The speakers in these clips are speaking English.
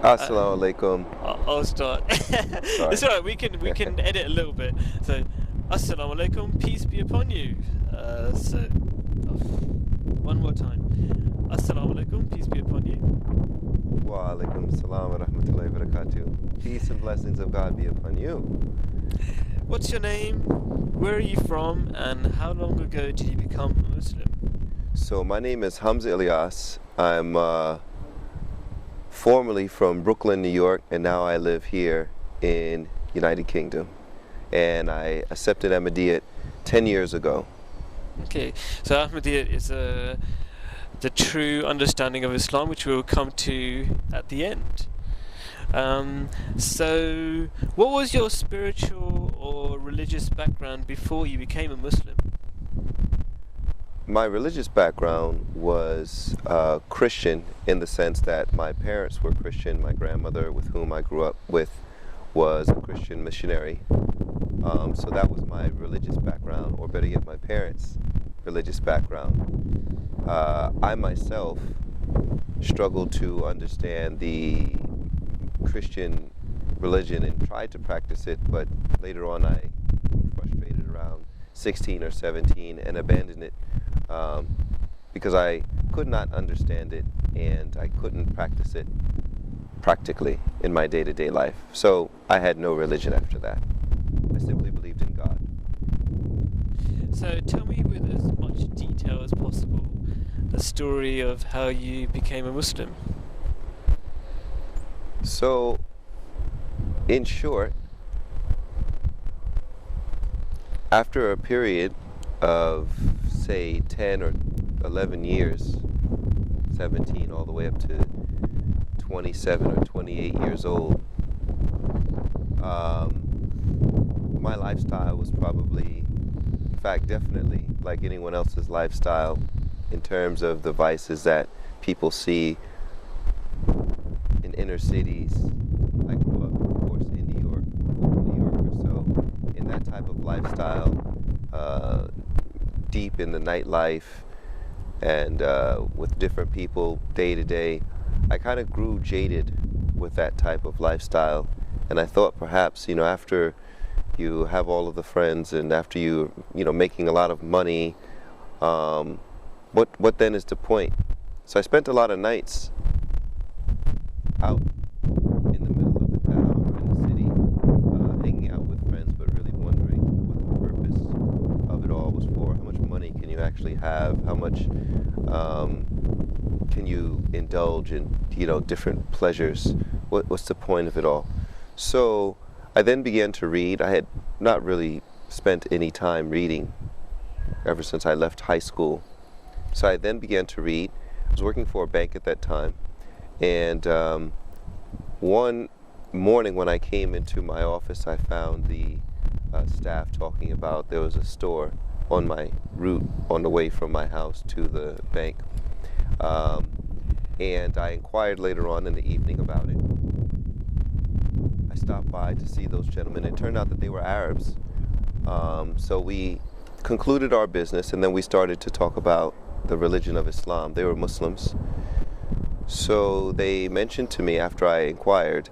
Uh, Assalamu alaikum. I'll start. Sorry. It's alright. We can edit a little bit. So, Assalamu alaikum, peace be upon you. One more time. Assalamu alaikum, peace be upon you. Wa alaikum salam wa rahmatullahi wa barakatuh. Peace and blessings of God be upon you. What's your name? Where are you from? And how long ago did you become a Muslim? So my name is Humza Ilyas. I'm formerly from Brooklyn, New York, and now I live here in United Kingdom. And I accepted Ahmadiyya 10 years ago. Okay, so Ahmadiyya is the true understanding of Islam, which we'll come to at the end. So, what was your spiritual or religious background before you became a Muslim? My religious background was Christian in the sense that my parents were Christian. My grandmother, with whom I grew up with, was a Christian missionary. So that was my religious background, or better yet, my parents' religious background. I myself struggled to understand the Christian religion and tried to practice it, but later on I grew frustrated around 16 or 17 and abandoned it because I could not understand it and I couldn't practice it practically in my day-to-day life. So I had no religion after that. I simply believed in God. So, tell me with as much detail as possible the story of how you became a Muslim. So, in short, after a period of, say, 10 or 11 years, 17 all the way up to 27 or 28 years old, my lifestyle was probably, in fact, definitely like anyone else's lifestyle in terms of the vices that people see in inner cities. I grew up, of course, in New York, New Yorker, so in that type of lifestyle, deep in the nightlife and with different people day to day, I kind of grew jaded with that type of lifestyle. And I thought perhaps, after you have all of the friends and after making a lot of money, what then is the point? So I spent a lot of nights out in the middle of the town or in the city, hanging out with friends, but really wondering what the purpose of it all was for. How much money can you actually have? How much can you indulge in, different pleasures? What's the point of it all? So I then began to read. I had not really spent any time reading ever since I left high school. So I then began to read. I was working for a bank at that time. And one morning when I came into my office, I found the staff talking about there was a store on my route on the way from my house to the bank. And I inquired later on in the evening about it. I stopped by to see those gentlemen. It turned out that they were Arabs. So we concluded our business and then we started to talk about the religion of Islam. They were Muslims. So they mentioned to me after I inquired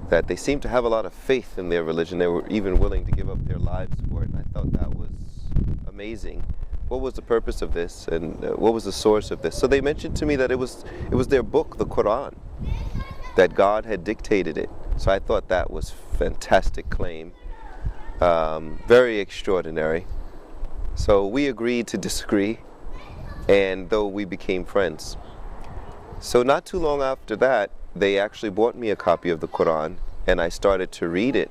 that they seemed to have a lot of faith in their religion. They were even willing to give up their lives for it. And I thought that was amazing. What was the purpose of this and what was the source of this? So they mentioned to me that it was their book, the Quran, that God had dictated it. So I thought that was fantastic claim, very extraordinary. So we agreed to disagree, and though we became friends. So not too long after that, they actually bought me a copy of the Quran, and I started to read it.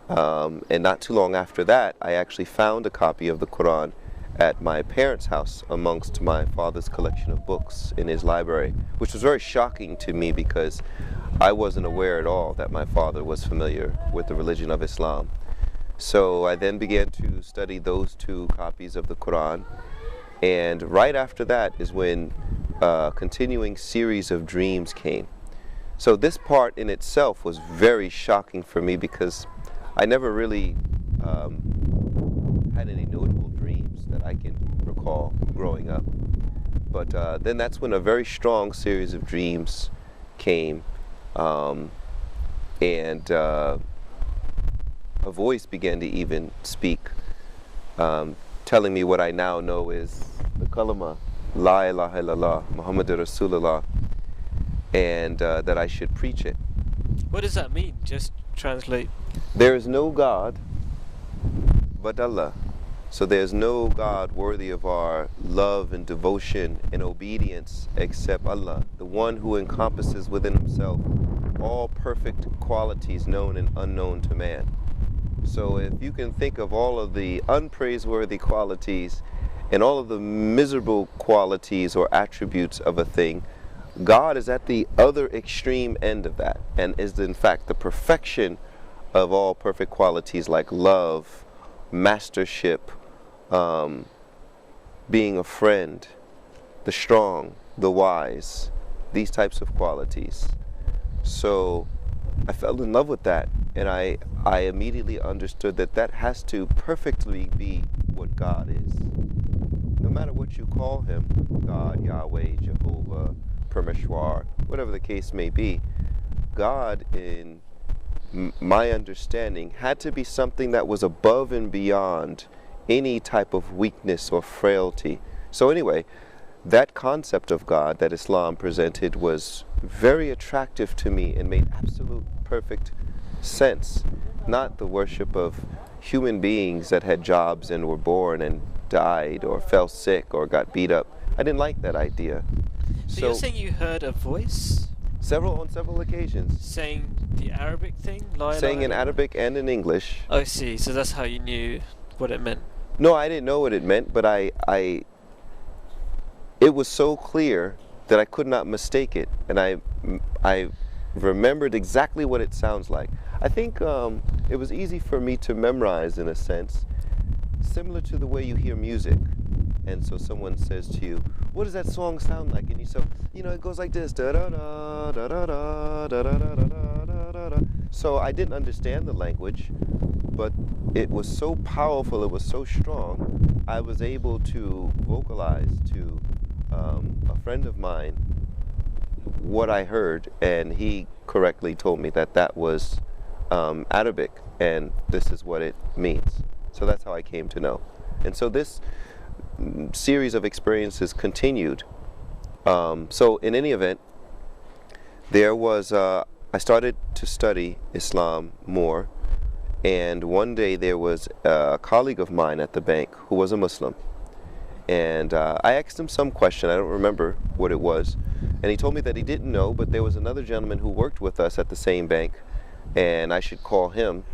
And not too long after that, I actually found a copy of the Quran at my parents' house amongst my father's collection of books in his library, which was very shocking to me because I wasn't aware at all that my father was familiar with the religion of Islam. So I then began to study those two copies of the Quran, and right after that is when a continuing series of dreams came. So this part in itself was very shocking for me because I never really had any notable dreams that I can recall growing up. But then that's when a very strong series of dreams came, Um, and a voice began to even speak, telling me what I now know is the kalima, La ilaha illallah, Muhammadur Rasulullah, and that I should preach it. What does that mean? Just translate. There is no God but Allah. So there's no God worthy of our love and devotion and obedience except Allah, the one who encompasses within himself all perfect qualities known and unknown to man. So if you can think of all of the unpraiseworthy qualities and all of the miserable qualities or attributes of a thing, God is at the other extreme end of that and is in fact the perfection of all perfect qualities like love, mastership, being a friend, the strong, the wise, these types of qualities. So I fell in love with that, and I immediately understood that that has to perfectly be what God is. No matter what you call him, God, Yahweh, Jehovah, Permeshwar, whatever the case may be, God, in my understanding, had to be something that was above and beyond any type of weakness or frailty. So anyway, that concept of God that Islam presented was very attractive to me and made absolute perfect sense. Not the worship of human beings that had jobs and were born and died or fell sick or got beat up. I didn't like that idea. So you're saying you heard a voice on several occasions. saying the Arabic thing? Saying in Arabic and in English. Oh, I see. So that's how you knew what it meant. No, I didn't know what it meant, but it was so clear that I could not mistake it, and I remembered exactly what it sounds like. I think it was easy for me to memorize in a sense, similar to the way you hear music. And so someone says to you, "What does that song sound like?" And you say, it goes like this. Da da da da da da da da da da da da. So I didn't understand the language, but it was so powerful, it was so strong, I was able to vocalize to a friend of mine what I heard, and he correctly told me that that was Arabic, and this is what it means. So that's how I came to know. And so this series of experiences continued. So in any event, there was, I started to study Islam more, and one day there was a colleague of mine at the bank who was a Muslim. And I asked him some question, I don't remember what it was, and he told me that he didn't know, but there was another gentleman who worked with us at the same bank, and I should call him,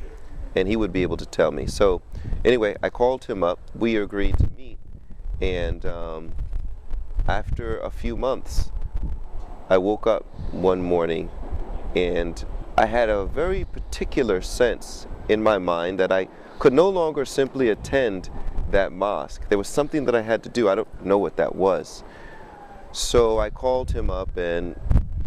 and he would be able to tell me. So anyway, I called him up, we agreed to meet, and after a few months, I woke up one morning, and I had a very particular sense in my mind that I could no longer simply attend that mosque. There was something that I had to do. I don't know what that was. So I called him up, and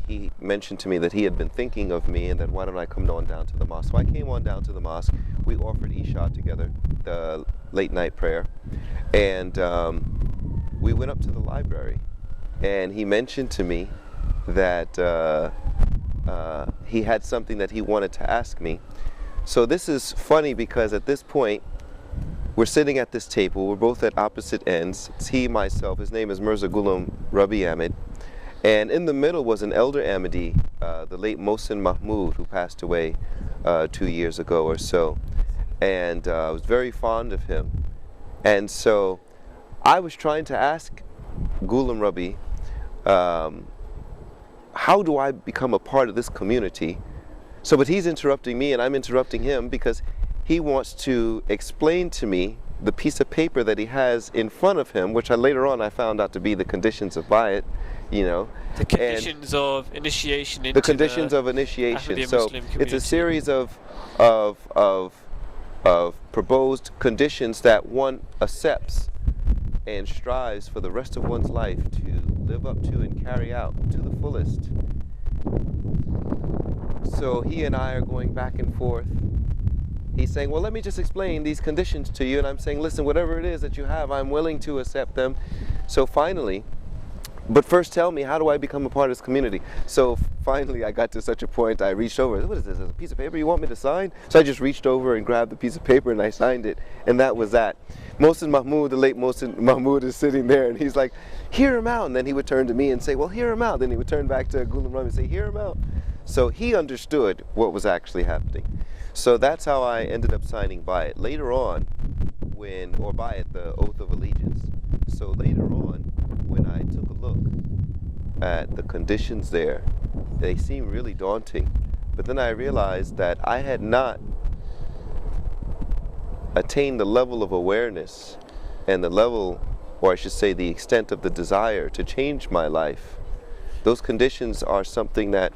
he mentioned to me that he had been thinking of me and that why don't I come on down to the mosque. So I came on down to the mosque. We offered Isha together, the late night prayer, and we went up to the library, and he mentioned to me that he had something that he wanted to ask me. So this is funny because at this point, we're sitting at this table, we're both at opposite ends. It's he, myself, his name is Mirza Ghulam Rabi Ahmed. And in the middle was an elder Ahmadi, the late Mohsin Mahmood, who passed away 2 years ago or so. And I was very fond of him. And so I was trying to ask Ghulam Rabi, how do I become a part of this community? So, but he's interrupting me and I'm interrupting him because he wants to explain to me the piece of paper that he has in front of him, which later on I found out to be the conditions of Bayat, The conditions of initiation into the conditions of initiation. Ahmadiyya So Muslim it's community. a series of proposed conditions that one accepts and strives for the rest of one's life to live up to and carry out to the fullest. So he and I are going back and forth. He's saying, well, let me just explain these conditions to you. And I'm saying, listen, whatever it is that you have, I'm willing to accept them. So finally, But first tell me, how do I become a part of this community? So finally I got to such a point, I reached over, what is this, a piece of paper you want me to sign? So I just reached over and grabbed the piece of paper and I signed it, and that was that. Mohsin Mahmood, the late Mohsin Mahmood, is sitting there and he's like, hear him out. And then he would turn to me and say, well, hear him out. Then he would turn back to Ghulam Rami and say, hear him out. So he understood what was actually happening. So that's how I ended up signing by it. Later on, by it, the Oath of Allegiance. So later on, when I took a look at the conditions there, they seemed really daunting. But then I realized that I had not attained the level of awareness and the level, or I should say the extent of the desire to change my life. Those conditions are something that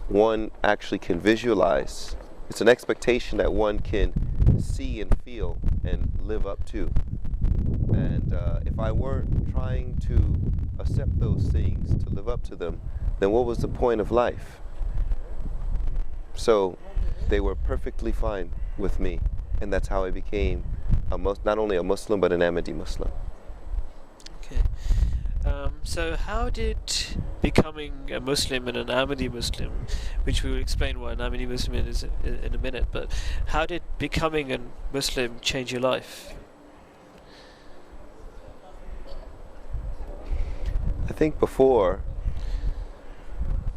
one actually can visualize. It's an expectation that one can see and feel and live up to. And if I weren't trying to accept those things, to live up to them, then what was the point of life? So they were perfectly fine with me. And that's how I became not only a Muslim, but an Ahmadi Muslim. Okay. So how did becoming a Muslim and an Ahmadi Muslim, which we will explain what an Ahmadi Muslim is in a minute, but how did becoming a Muslim change your life? I think before,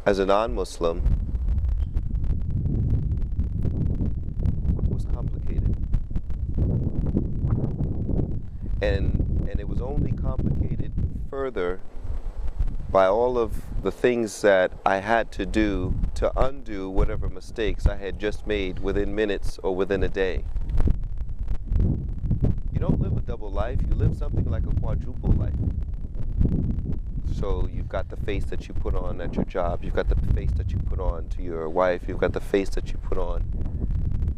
as a non-Muslim, it was complicated. And it was only complicated further by all of the things that I had to do to undo whatever mistakes I had just made within minutes or within a day. You don't live a double life, you live something like a quadruple life. So you've got the face that you put on at your job, you've got the face that you put on to your wife, you've got the face that you put on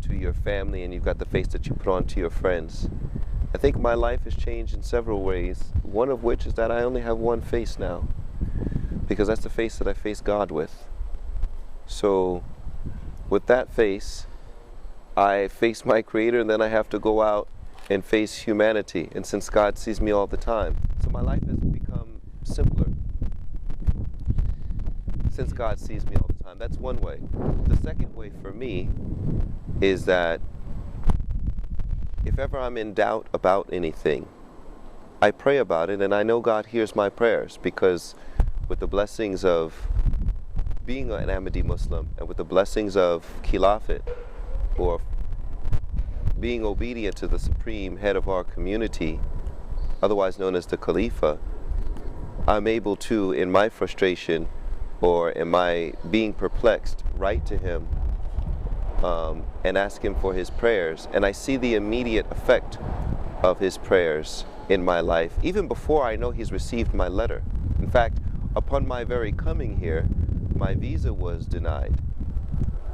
to your family, and you've got the face that you put on to your friends. I think my life has changed in several ways, one of which is that I only have one face now, because that's the face that I face God with. So with that face, I face my Creator, and then I have to go out and face humanity. And since God sees me all the time, so my life has become simpler. Since God sees me all the time, that's one way. The second way for me is that if ever I'm in doubt about anything, I pray about it, and I know God hears my prayers, because with the blessings of being an Ahmadi Muslim and with the blessings of Khilafat, or being obedient to the supreme head of our community, otherwise known as the Khalifa, I'm able to, in my frustration or in my being perplexed, write to him and ask him for his prayers. And I see the immediate effect of his prayers in my life, even before I know he's received my letter. In fact, upon my very coming here, my visa was denied.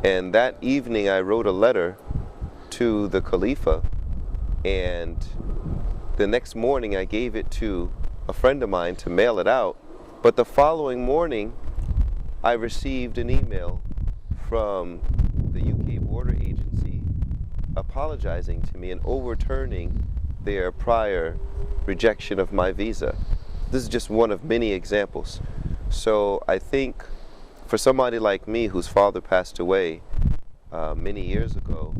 And that evening I wrote a letter to the Khalifa, and the next morning I gave it to a friend of mine to mail it out. But the following morning I received an email from the UK border agency apologizing to me and overturning their prior rejection of my visa. This is just one of many examples. So I think for somebody like me whose father passed away many years ago,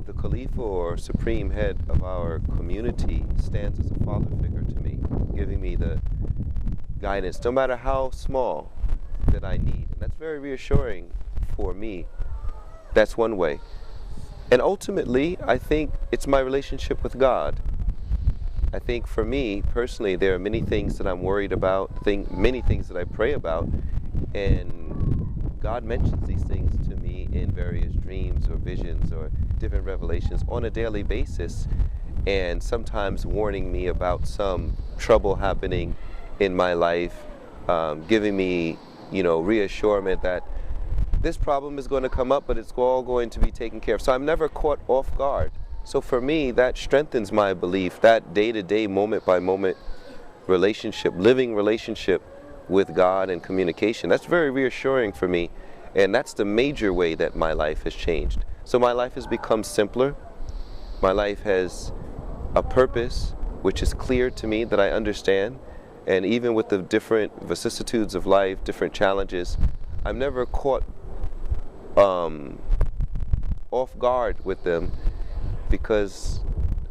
the Khalifa, or supreme head of our community, stands as a father figure to me, giving me the guidance, no matter how small, that I need. And that's very reassuring for me. That's one way. And ultimately, I think it's my relationship with God. I think for me, personally, there are many things that I'm worried about, many things that I pray about, and God mentions these things to me in various dreams or visions or different revelations on a daily basis, and sometimes warning me about some trouble happening in my life, giving me, reassurance that this problem is going to come up, but it's all going to be taken care of. So I'm never caught off guard. So for me, that strengthens my belief, that day-to-day, moment-by-moment relationship, living relationship with God and communication. That's very reassuring for me, and that's the major way that my life has changed. So my life has become simpler. My life has a purpose which is clear to me, that I understand, And even with the different vicissitudes of life, different challenges, I'm never caught off guard with them, because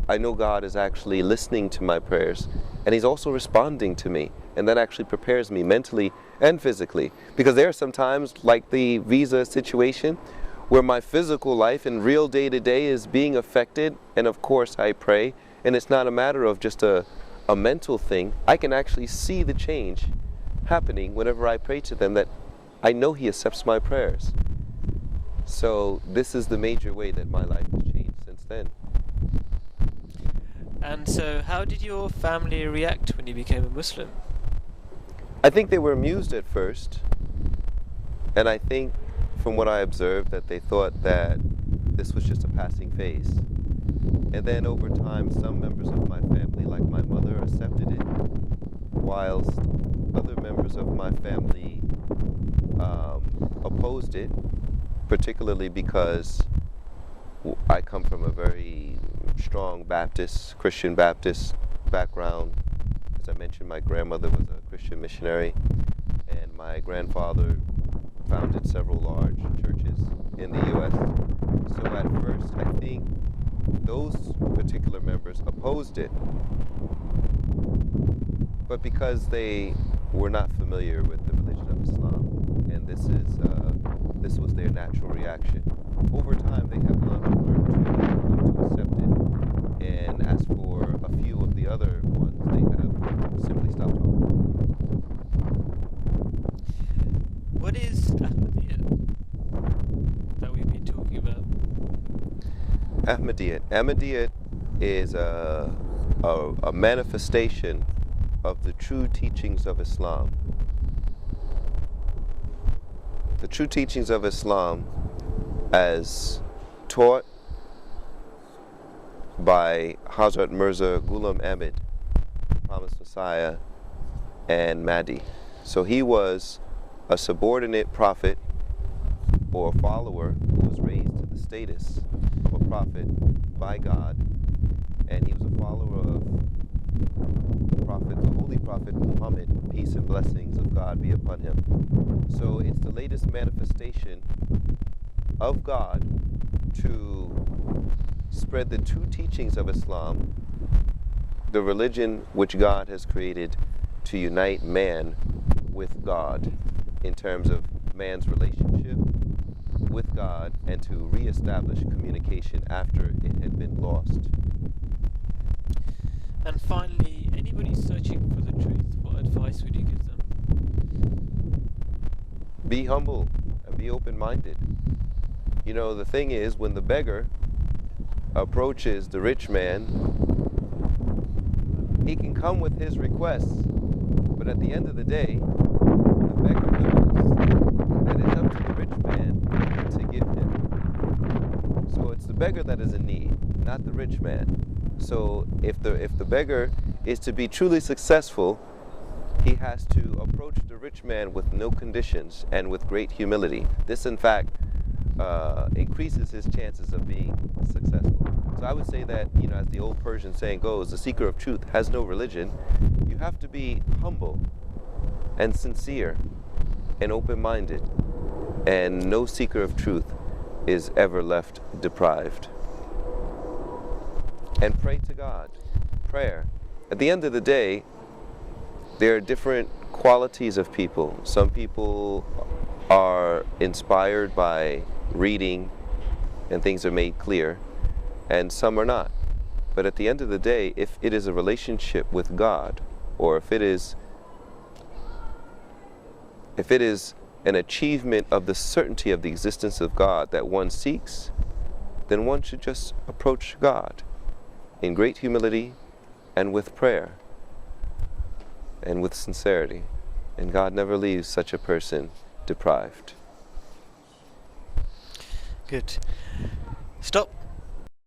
I know God is actually listening to my prayers, and He's also responding to me, and that actually prepares me mentally and physically. Because there are some times, like the visa situation, where my physical life and real day-to-day is being affected, and of course I pray, and it's not a matter of just a mental thing. I can actually see the change happening whenever I pray to them, that I know He accepts my prayers. So this is the major way that my life has changed since then. And so, how did your family react when you became a Muslim? I think they were amused at first, and I think from what I observed that they thought that this was just a passing phase. And then over time, some members of my family, like my mother, accepted it, whilst other members of my family opposed it, particularly because I come from a very strong Christian Baptist background. As I mentioned, my grandmother was a Christian missionary, and my grandfather founded several large churches in the U.S. So at first, I think those particular members opposed it, but because they were not familiar with the religion of Islam, and this was their natural reaction. Over time, they have learned to accept it, and as for a few of the other ones, they have simply stopped talking. What is Ahmadiyya that we've been talking about? Ahmadiyya is a manifestation of the true teachings of Islam. The true teachings of Islam as taught by Hazrat Mirza Ghulam Ahmad, Promised Messiah, and Mahdi. So he was a subordinate prophet or follower who was raised to the status of a prophet by God, and he was a follower of the Holy Prophet Muhammad, peace and blessings of God be upon him. So it's the latest manifestation of God to spread the true teachings of Islam, the religion which God has created to unite man with God in terms of man's relationship with God, and to reestablish communication after it had been lost. And finally, anybody searching for the truth, what advice would you give them? Be humble and be open-minded. You know, the thing is, when the beggar approaches the rich man, he can come with his requests, but at the end of the day, the beggar knows that it's up to the rich man to give him. So it's the beggar that is in need, not the rich man. So if the beggar is to be truly successful, he has to approach the rich man with no conditions and with great humility. This, in fact, increases his chances of being successful. So I would say that, you know, as the old Persian saying goes, the seeker of truth has no religion. You have to be humble and sincere and open-minded, and no seeker of truth is ever left deprived. And pray to God. Prayer. At the end of the day, there are different qualities of people. Some people are inspired by reading and things are made clear, and some are not. But at the end of the day, if it is a relationship with God, or if it is an achievement of the certainty of the existence of God that one seeks, then one should just approach God in great humility and with prayer and with sincerity. And God never leaves such a person deprived. Good. Stop.